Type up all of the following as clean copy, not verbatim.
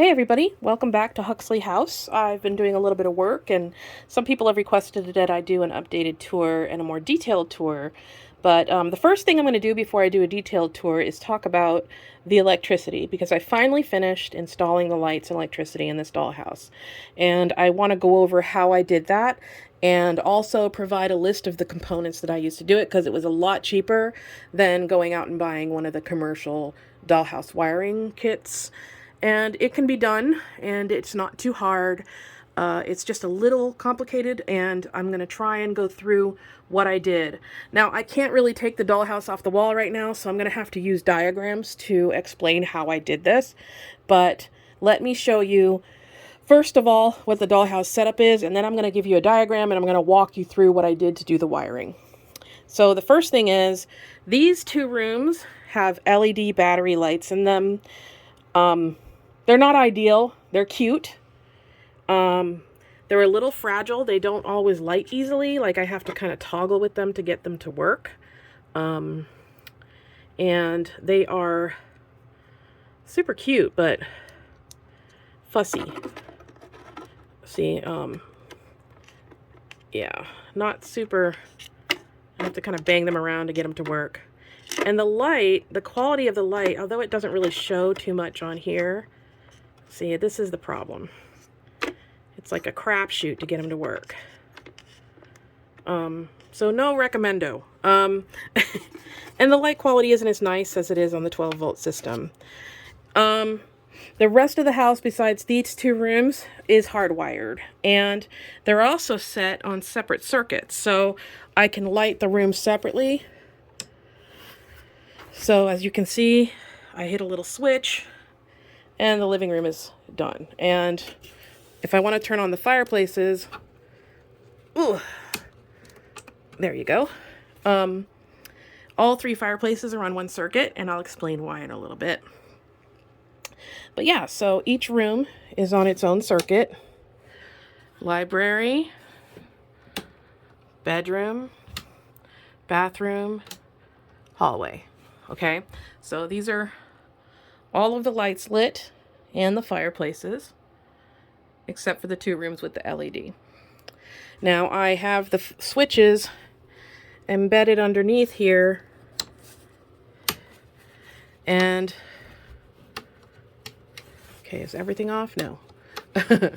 Hey everybody, welcome back to Huxley House. I've been doing a little bit of work and some people have requested that I do an updated tour and a more detailed tour. But the first thing I'm going to do before I do a detailed tour is talk about the electricity, because I finally finished installing the lights and electricity in this dollhouse. And I want to go over how I did that and also provide a list of the components that I used to do it, because it was a lot cheaper than going out and buying one of the commercial dollhouse wiring kits. And it can be done, and it's not too hard. It's just a little complicated, and I'm going to try and go through what I did. Now, I can't really take the dollhouse off the wall right now, so I'm going to have to use diagrams to explain how I did this. But let me show you, first of all, what the dollhouse setup is, and then I'm going to give you a diagram, and I'm going to walk you through what I did to do the wiring. So the first thing is, these two rooms have LED battery lights in them. They're not ideal. They're cute. They're a little fragile. They don't always light easily. Like, I have to kind of toggle with them to get them to work. And they are super cute, but fussy. See, yeah, not super. I have to kind of bang them around to get them to work. And the light, the quality of the light, although it doesn't really show too much on here, see, this is the problem. It's like a crapshoot to get them to work. So no recommendo. And the light quality isn't as nice as it is on the 12-volt system. The rest of the house, besides these two rooms, is hardwired. And they're also set on separate circuits. So I can light the rooms separately. So as you can see, I hit a little switch and the living room is done. And if I want to turn on the fireplaces, ooh, there you go. All three fireplaces are on one circuit, and I'll explain why in a little bit. But yeah, so each room is on its own circuit. Library, bedroom, bathroom, hallway. Okay, so these are all of the lights lit and the fireplaces, except for the two rooms with the LED. Now I have the switches embedded underneath here, and okay, is everything off? No. I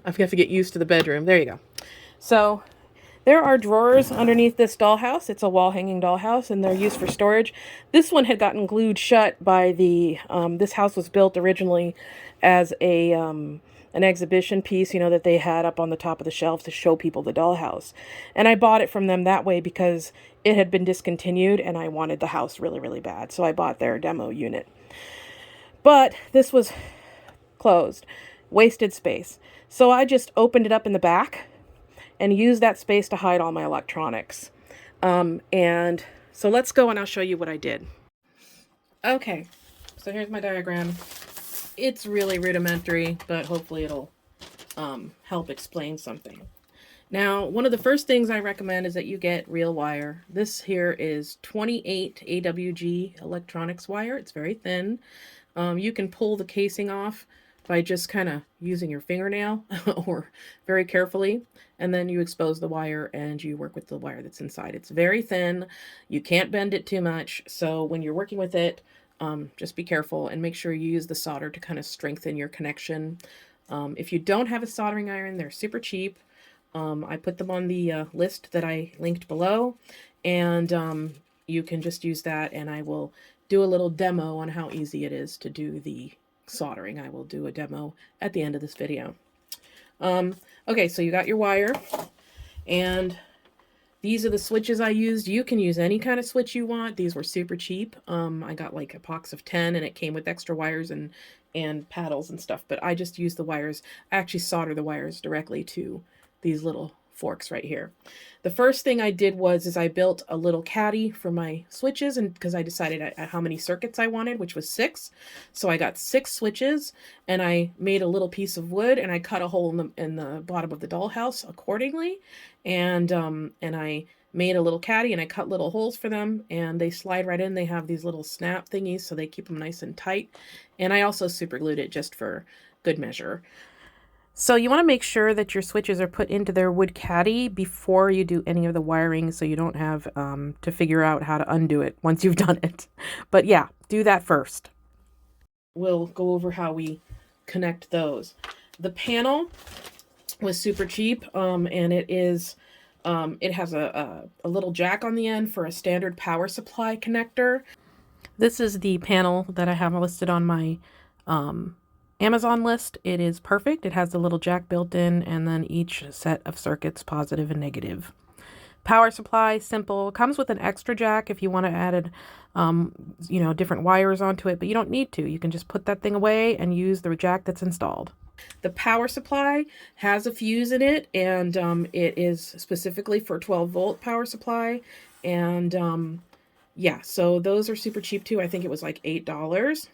have to get used to the bedroom. There you go. So there are drawers underneath this dollhouse. It's a wall-hanging dollhouse, and they're used for storage. This one had gotten glued shut by the, this house was built originally as a, an exhibition piece, you know, that they had up on the top of the shelf to show people the dollhouse. And I bought it from them that way because it had been discontinued, and I wanted the house really, really bad. So I bought their demo unit. But this was closed, wasted space. So I just opened it up in the back and use that space to hide all my electronics. And so let's go and I'll show you what I did. Okay, so here's my diagram. It's really rudimentary, but hopefully it'll help explain something. Now, one of the first things I recommend is that you get real wire. This here is 28 AWG electronics wire. It's very thin. You can pull the casing off by just kind of using your fingernail or very carefully, and then you expose the wire and you work with the wire that's inside. It's very thin. You can't bend it too much. So when you're working with it, just be careful and make sure you use the solder to kind of strengthen your connection. If you don't have a soldering iron, they're super cheap. I put them on the list that I linked below, and you can just use that, and I will do a little demo on how easy it is to do the soldering. I will do a demo at the end of this video. Okay, so you got your wire, and these are the switches I used. You can use any kind of switch you want. These were super cheap. I got like a box of 10, and it came with extra wires and paddles and stuff, but I just used the wires. I actually solder the wires directly to these little forks right here. The first thing I did was I built a little caddy for my switches, and because I decided how many circuits I wanted, which was 6. So I got 6 switches, and I made a little piece of wood, and I cut a hole in the bottom of the dollhouse accordingly, and I made a little caddy and I cut little holes for them and they slide right in. They have these little snap thingies so they keep them nice and tight. And I also super glued it just for good measure. So you want to make sure that your switches are put into their wood caddy before you do any of the wiring so you don't have to figure out how to undo it once you've done it. But yeah, do that first. We'll go over how we connect those. The panel was super cheap and it is it has a little jack on the end for a standard power supply connector. This is the panel that I have listed on my Amazon list. It is perfect. It has the little jack built in and then each set of circuits, positive and negative. Power supply, simple. Comes with an extra jack if you want to add different wires onto it, but you don't need to. You can just put that thing away and use the jack that's installed. The power supply has a fuse in it, and it is specifically for 12-volt power supply. And yeah, so those are super cheap too. I think it was like $8.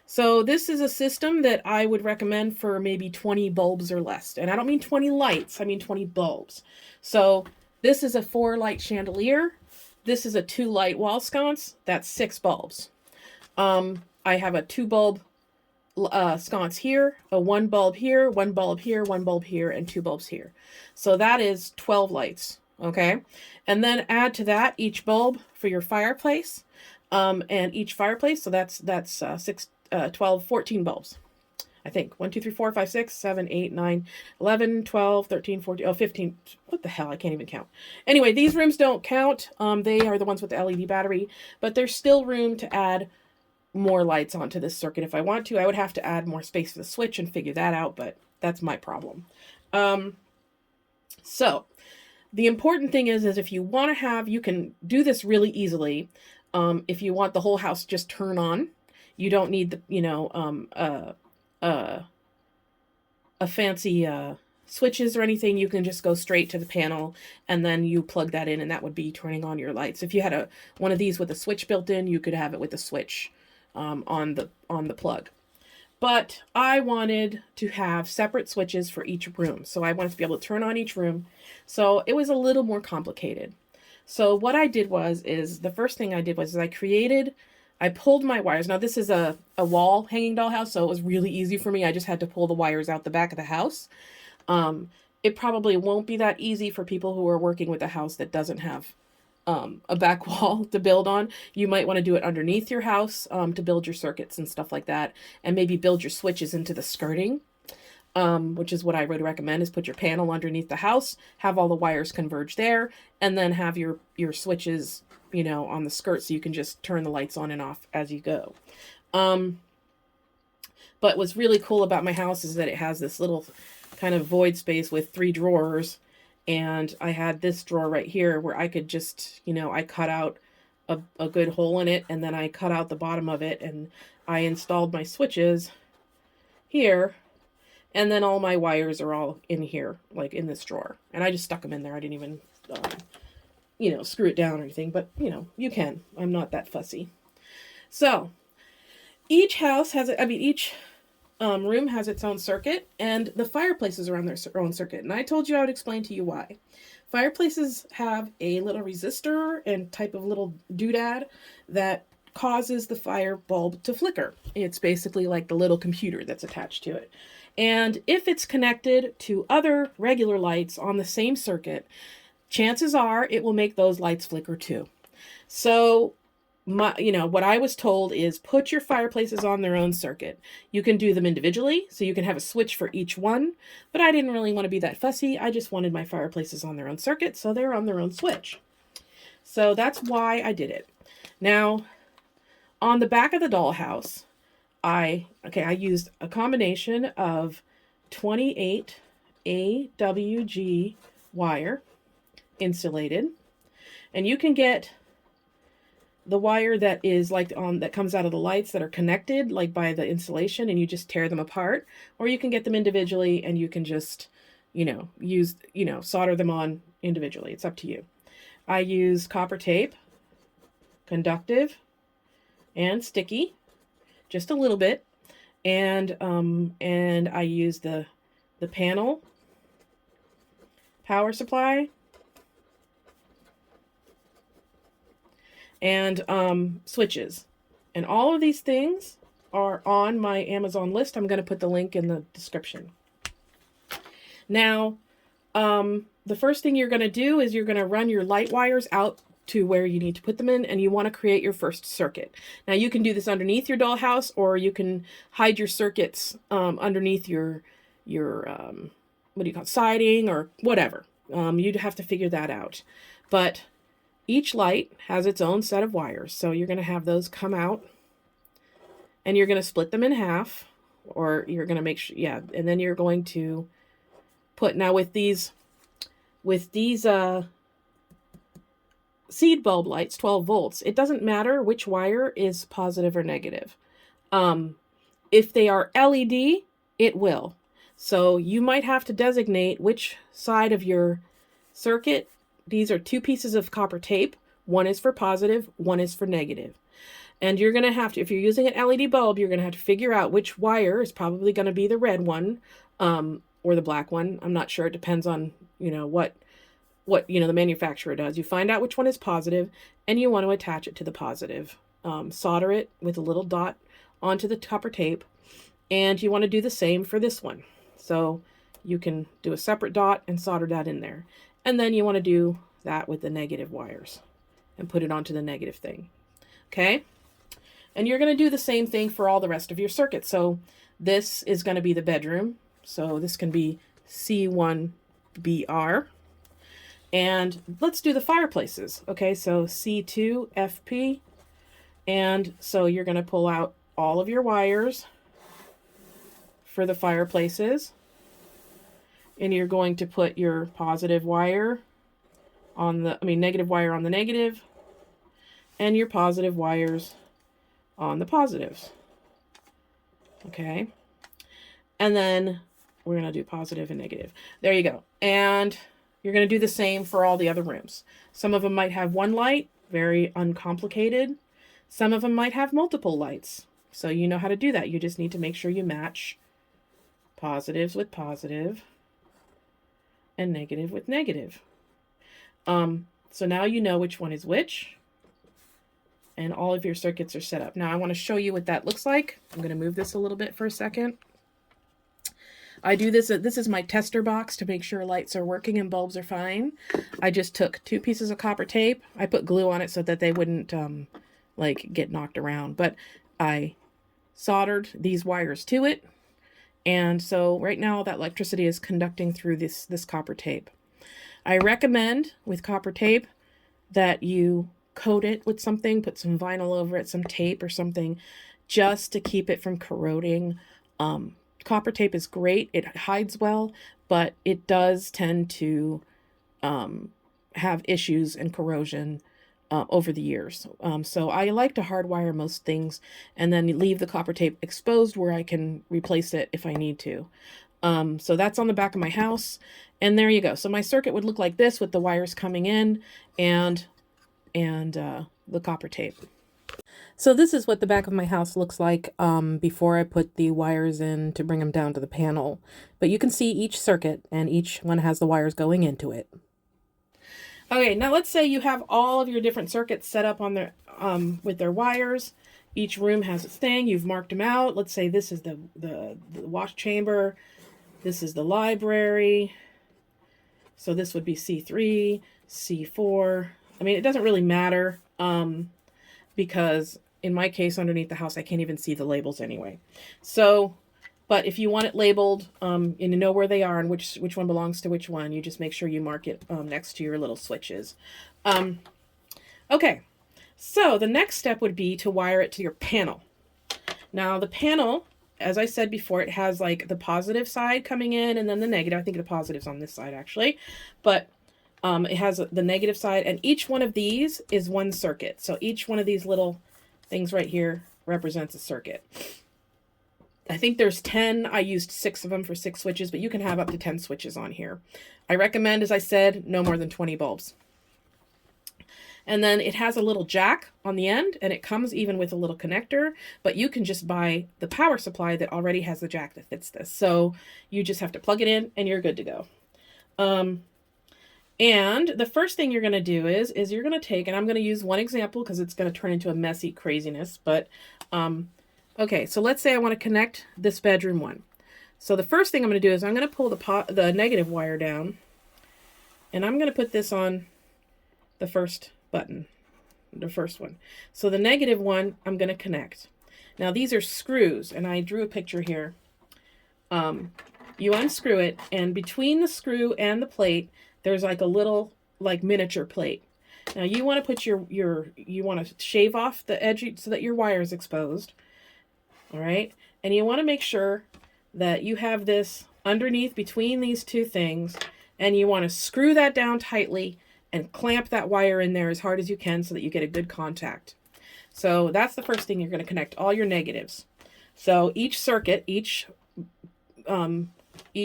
So this is a system that I would recommend for maybe 20 bulbs or less. And I don't mean 20 lights, I mean 20 bulbs. So this is a 4-light chandelier. This is a 2-light wall sconce. That's 6 bulbs. I have a 2-bulb sconce here, a 1 bulb here, 1 bulb here, 1 bulb here, and 2 bulbs here. So that is 12 lights, okay? And then add to that each bulb for your fireplace, and each fireplace, so that's 12, 14 bulbs. I think 1, 2, 3, 4, 5, 6, 7, 8, 9, 11, 12, 13, 14, 15. What the hell? I can't even count. Anyway, these rooms don't count. They are the ones with the LED battery, but there's still room to add more lights onto this circuit if I want to. I would have to add more space for the switch and figure that out, but that's my problem. So the important thing is if you want to have, you can do this really easily. If you want the whole house just turn on, you don't need the, a fancy switches or anything. You can just go straight to the panel and then you plug that in and that would be turning on your lights. If you had one of these with a switch built in, you could have it with a switch on the plug. But I wanted to have separate switches for each room. So I wanted to be able to turn on each room. So it was a little more complicated. So what I did the first thing I did was I pulled my wires. Now this is a wall hanging dollhouse, so it was really easy for me. I just had to pull the wires out the back of the house. It probably won't be that easy for people who are working with a house that doesn't have a back wall to build on. You might want to do it underneath your house to build your circuits and stuff like that, and maybe build your switches into the skirting, which is what I would recommend, is put your panel underneath the house, have all the wires converge there, and then have your switches on the skirt so you can just turn the lights on and off as you go. But what's really cool about my house is that it has this little kind of void space with 3 drawers. And I had this drawer right here where I could just, I cut out a good hole in it and then I cut out the bottom of it and I installed my switches here. And then all my wires are all in here, like in this drawer. And I just stuck them in there. I didn't even screw it down or anything, but you can. I'm not that fussy. So each house has each room has its own circuit, and the fireplaces are on their own circuit. And I told you I would explain to you why. Fireplaces have a little resistor and type of little doodad that causes the fire bulb to flicker. It's basically like the little computer that's attached to it. And if it's connected to other regular lights on the same circuit, chances are it will make those lights flicker too. So what I was told is put your fireplaces on their own circuit. You can do them individually, so you can have a switch for each one, but I didn't really want to be that fussy. I just wanted my fireplaces on their own circuit, so they're on their own switch. So that's why I did it. Now, on the back of the dollhouse, I used a combination of 28 AWG wire, insulated, and you can get the wire that is that comes out of the lights that are connected like by the insulation, and you just tear them apart, or you can get them individually and you can just solder them on individually. It's up to you. I use copper tape, conductive and sticky, just a little bit, and I use the panel power supply and switches. And all of these things are on my Amazon list. I'm going to put the link in the description. Now, the first thing you're going to do is you're going to run your light wires out to where you need to put them in, and you want to create your first circuit. Now, you can do this underneath your dollhouse, or you can hide your circuits underneath your what do you call it, siding or whatever. You'd have to figure that out. But each light has its own set of wires, so you're going to have those come out, and you're going to split them in half, or you're going to make sure, yeah, and then you're going to put, now with these seed bulb lights, 12 volts, it doesn't matter which wire is positive or negative. If they are LED, it will. So you might have to designate which side of your circuit. These are 2 pieces of copper tape. One is for positive, one is for negative. And you're going to have to, if you're using an LED bulb, you're going to have to figure out which wire is probably going to be the red one, or the black one. I'm not sure. It depends on, what the manufacturer does. You find out which one is positive, and you want to attach it to the positive. Solder it with a little dot onto the copper tape, and you want to do the same for this one. So you can do a separate dot and solder that in there. And then you want to do that with the negative wires and put it onto the negative thing. Okay? And you're going to do the same thing for all the rest of your circuit. So this is going to be the bedroom. So this can be C1BR. And let's do the fireplaces. Okay, so C2FP. And so you're going to pull out all of your wires for the fireplaces. And you're going to put your positive wire on the, negative wire on the negative, and your positive wires on the positives. Okay. And then we're going to do positive and negative. There you go. And you're going to do the same for all the other rooms. Some of them might have one light, very uncomplicated. Some of them might have multiple lights. So you know how to do that. You just need to make sure you match positives with positive and negative with negative. So now you know which one is which, and all of your circuits are set up. Now I want to show you what that looks like. I'm going to move this a little bit for a second. I do this, this is my tester box to make sure lights are working and bulbs are fine. I just took 2 pieces of copper tape. I put glue on it so that they wouldn't get knocked around, but I soldered these wires to it. And so right now that electricity is conducting through this copper tape. I recommend with copper tape that you coat it with something, put some vinyl over it, some tape or something, just to keep it from corroding. Copper tape is great. It hides well, but it does tend to have issues and corrosion over the years. So I like to hardwire most things and then leave the copper tape exposed where I can replace it if I need to. So that's on the back of my house, and there you go. So my circuit would look like this with the wires coming in and the copper tape. So this is what the back of my house looks like before I put the wires in to bring them down to the panel. But you can see each circuit, and each one has the wires going into it. Okay, now let's say you have all of your different circuits set up on their with their wires. Each room has its thing. You've marked them out. Let's say this is the wash chamber. This is the library. So this would be C3, C4. It doesn't really matter because in my case, underneath the house, I can't even see the labels anyway. So, but if you want it labeled and you know where they are and which one belongs to which one, you just make sure you mark it next to your little switches. Okay, so the next step would be to wire it to your panel. Now the panel, as I said before, it has like the positive side coming in and then the negative. I think the positive's on this side actually, but it has the negative side, and each one of these is one circuit. So each one of these little things right here represents a circuit. I think there's 10. I used 6 of them for 6 switches, but you can have up to 10 switches on here. I recommend, as I said, no more than 20 bulbs. And then it has a little jack on the end, and it comes even with a little connector, but you can just buy the power supply that already has the jack that fits this. So you just have to plug it in and you're good to go. And the first thing you're going to do is you're going to take, and I'm going to use one example because it's going to turn into a messy craziness. But, okay, so let's say I want to connect this bedroom one. So the first thing I'm going to do is I'm going to pull the negative wire down, and I'm going to put this on the first button, the first one. So the negative one, I'm going to connect. Now these are screws, and I drew a picture here. You unscrew it, and between the screw and the plate, there's like a little like miniature plate. Now you want to put you want to shave off the edge so that your wire is exposed. All right, and you want to make sure that you have this underneath between these two things, and you want to screw that down tightly and clamp that wire in there as hard as you can so that you get a good contact. So that's the first thing you're going to connect, all your negatives. So each circuit, each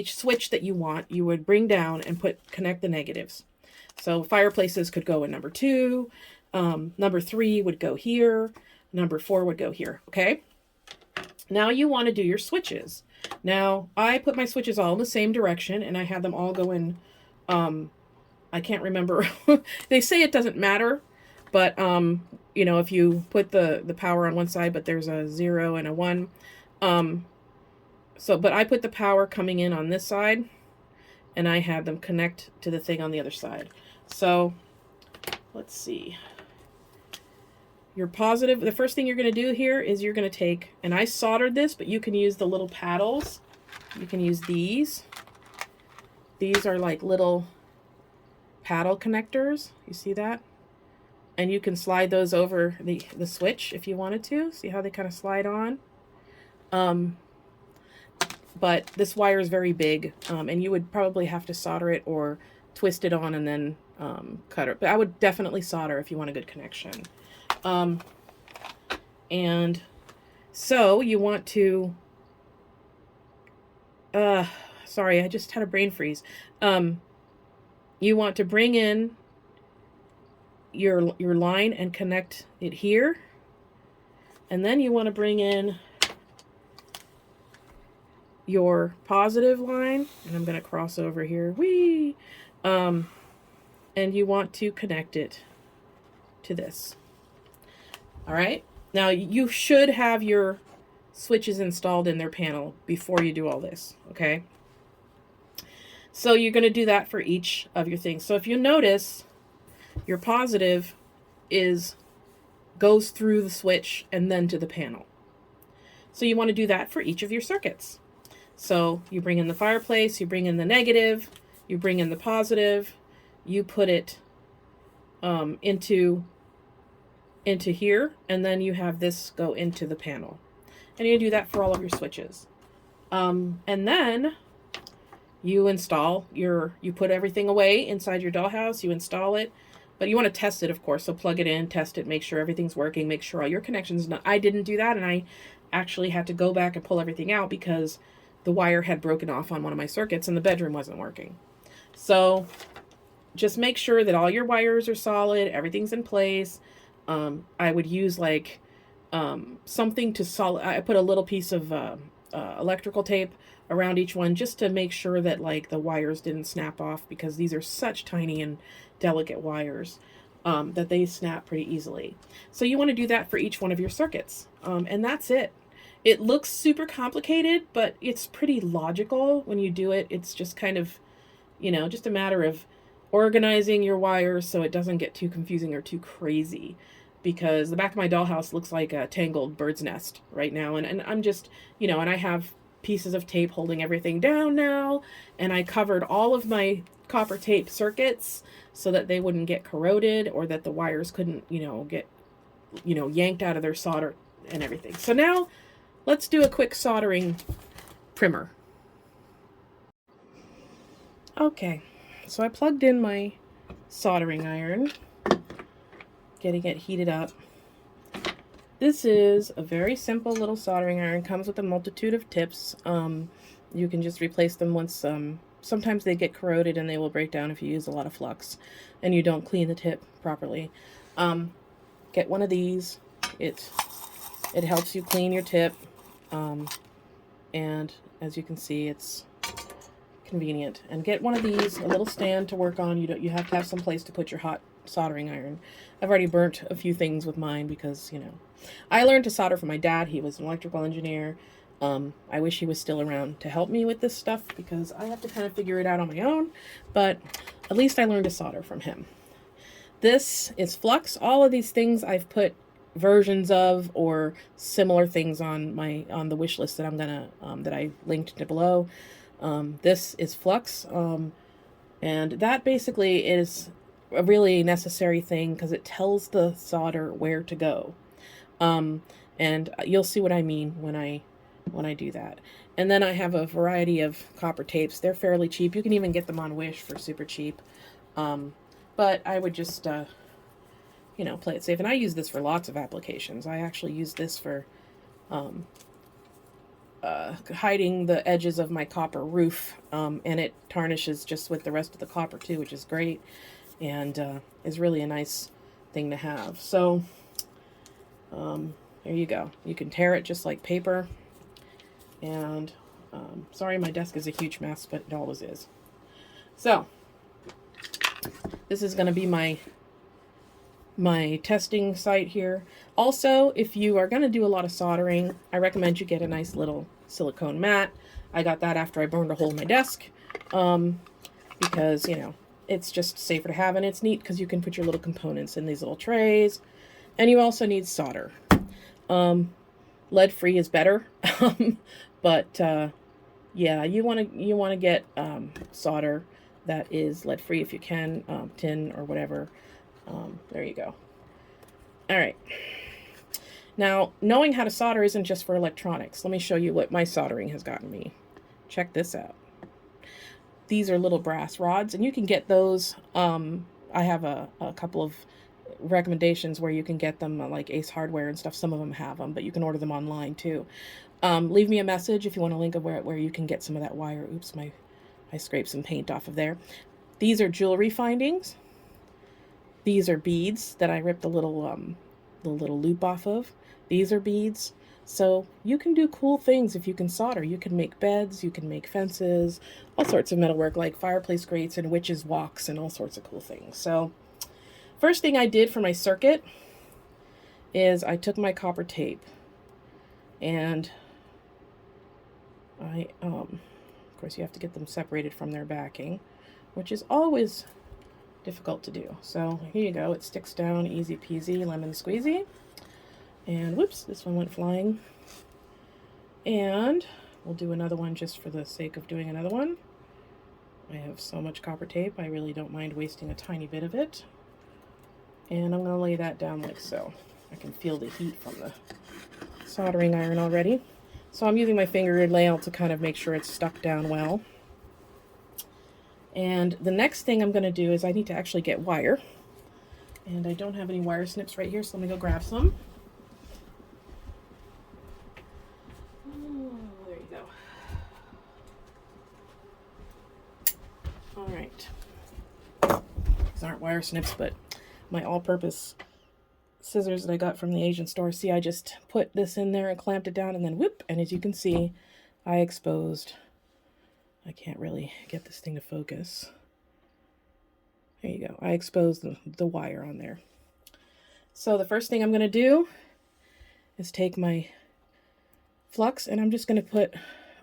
switch that you want, you would bring down and connect the negatives. So fireplaces could go in number 2, number 3 would go here, number 4 would go here, okay? Now you want to do your switches. Now, I put my switches all in the same direction, and I had them all go in, I can't remember. They say it doesn't matter, but, you know, if you put the power on one side, but there's a 0 and a 1, but I put the power coming in on this side, and I had them connect to the thing on the other side. So, let's see. Your positive, the first thing you're going to do here is you're going to take, and I soldered this, but you can use the little paddles. You can use these. These are like little paddle connectors. You see that? And you can slide those over the switch if you wanted to. See how they kind of slide on? But this wire is very big, and you would probably have to solder it or twist it on and then cut it. But I would definitely solder if you want a good connection. And so you want to, sorry, I just had a brain freeze. You want to bring in your line and connect it here. And then you want to bring in your positive line, and I'm going to cross over here. Whee! And you want to connect it to this. All right. Now you should have your switches installed in their panel before you do all this. Okay. So you're going to do that for each of your things. So if you notice, your positive goes through the switch and then to the panel. So you want to do that for each of your circuits. So you bring in the fireplace, you bring in the negative, you bring in the positive, you put it into here, and then you have this go into the panel. And you do that for all of your switches. And then you install you put everything away inside your dollhouse, you install it, but you want to test it, of course. So plug it in, test it, make sure everything's working, make sure all your connections. I didn't do that, and I actually had to go back and pull everything out because the wire had broken off on one of my circuits and the bedroom wasn't working. So just make sure that all your wires are solid, everything's in place. I would use like something to solid. I put a little piece of electrical tape around each one just to make sure that like the wires didn't snap off, because these are such tiny and delicate wires that they snap pretty easily. So you want to do that for each one of your circuits, and that's it. It looks super complicated, but it's pretty logical when you do it. It's just kind of, you know, just a matter of organizing your wires so it doesn't get too confusing or too crazy, because the back of my dollhouse looks like a tangled bird's nest right now. And I'm just, you know, and I have pieces of tape holding everything down now, and I covered all of my copper tape circuits so that they wouldn't get corroded or that the wires couldn't, you know, get, you know, yanked out of their solder and everything. So now let's do a quick soldering primer. Okay, so I plugged in my soldering iron, getting it heated up. This is a very simple little soldering iron. Comes with a multitude of tips. You can just replace them once. Sometimes they get corroded and they will break down if you use a lot of flux and you don't clean the tip properly. Get one of these. It helps you clean your tip. And as you can see, it's convenient. And get one of these, a little stand to work on. You have to have some place to put your hot soldering iron. I've already burnt a few things with mine because, you know, I learned to solder from my dad. He was an electrical engineer. I wish he was still around to help me with this stuff because I have to kind of figure it out on my own, but at least I learned to solder from him. This is flux. All of these things I've put versions of or similar things on the wish list that I'm gonna that I linked to below. This is flux, and that basically is a really necessary thing because it tells the solder where to go, and you'll see what I mean when I do that. And then I have a variety of copper tapes. They're fairly cheap. You can even get them on Wish for super cheap. But I would just, you know, play it safe. And I use this for lots of applications. I actually use this for hiding the edges of my copper roof. And it tarnishes just with the rest of the copper too, which is great. And is really a nice thing to have. So there you go. You can tear it just like paper. And sorry, my desk is a huge mess, but it always is. So this is going to be my testing site here. Also, if you are going to do a lot of soldering, I recommend you get a nice little silicone mat. I got that after I burned a hole in my desk because, you know, it's just safer to have, and it's neat because you can put your little components in these little trays. And you also need solder. Lead-free is better, but yeah, you want to get solder that is lead-free if you can, tin or whatever. There you go. All right. Now, knowing how to solder isn't just for electronics. Let me show you what my soldering has gotten me. Check this out. These are little brass rods, and you can get those. I have a couple of recommendations where you can get them, like Ace Hardware and stuff. Some of them have them, but you can order them online too. Leave me a message if you want a link of where you can get some of that wire. Oops, I scraped some paint off of there. These are jewelry findings. These are beads that I ripped the little loop off of. These are beads. So you can do cool things if you can solder. You can make beds, you can make fences, all sorts of metalwork like fireplace grates and witches' walks and all sorts of cool things. So first thing I did for my circuit is I took my copper tape and of course you have to get them separated from their backing, which is always difficult to do. So here you go. It sticks down easy peasy, lemon squeezy. And whoops, this one went flying. And we'll do another one just for the sake of doing another one. I have so much copper tape, I really don't mind wasting a tiny bit of it. And I'm going to lay that down like so. I can feel the heat from the soldering iron already. So I'm using my finger nail to kind of make sure it's stuck down well. And the next thing I'm going to do is I need to actually get wire. And I don't have any wire snips right here, so let me go grab some. Oh, there you go. All right. These aren't wire snips, but my all-purpose scissors that I got from the Asian store. See, I just put this in there and clamped it down and then whoop, and as you can see, I exposed. I can't really get this thing to focus. There you go. I exposed the wire on there. So the first thing I'm going to do is take my flux and I'm just going to put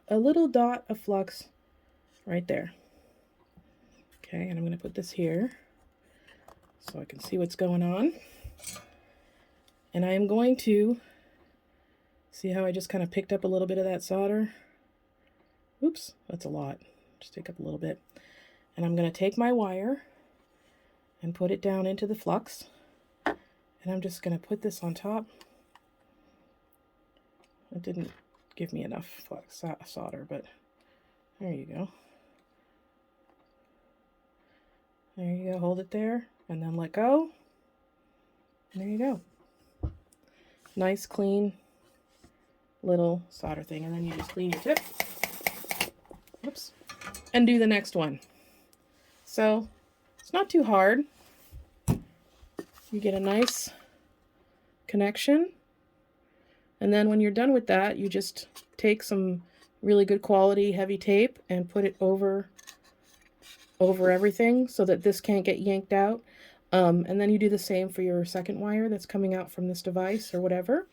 a little dot of flux right there. Okay, and I'm going to put this here so I can see what's going on. And I am going to see how I just kind of picked up a little bit of that solder. Oops, that's a lot. Just take up a little bit. And I'm going to take my wire and put it down into the flux. And I'm just going to put this on top. It didn't give me enough flux solder, but there you go. There you go. Hold it there and then let go. And there you go. Nice, clean little solder thing. And then you just clean your tip. Whoops. And do the next one. So it's not too hard. You get a nice connection. And then when you're done with that, you just take some really good quality heavy tape and put it over everything so that this can't get yanked out. And then you do the same for your second wire that's coming out from this device or whatever.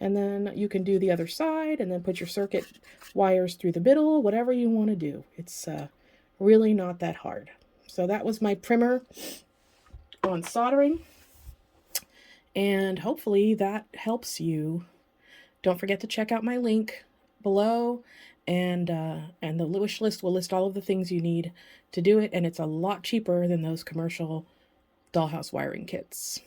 And then you can do the other side and then put your circuit wires through the middle, whatever you want to do. It's really not that hard. So that was my primer on soldering. And hopefully that helps you. Don't forget to check out my link below, and the wish list will list all of the things you need to do it, and it's a lot cheaper than those commercial dollhouse wiring kits.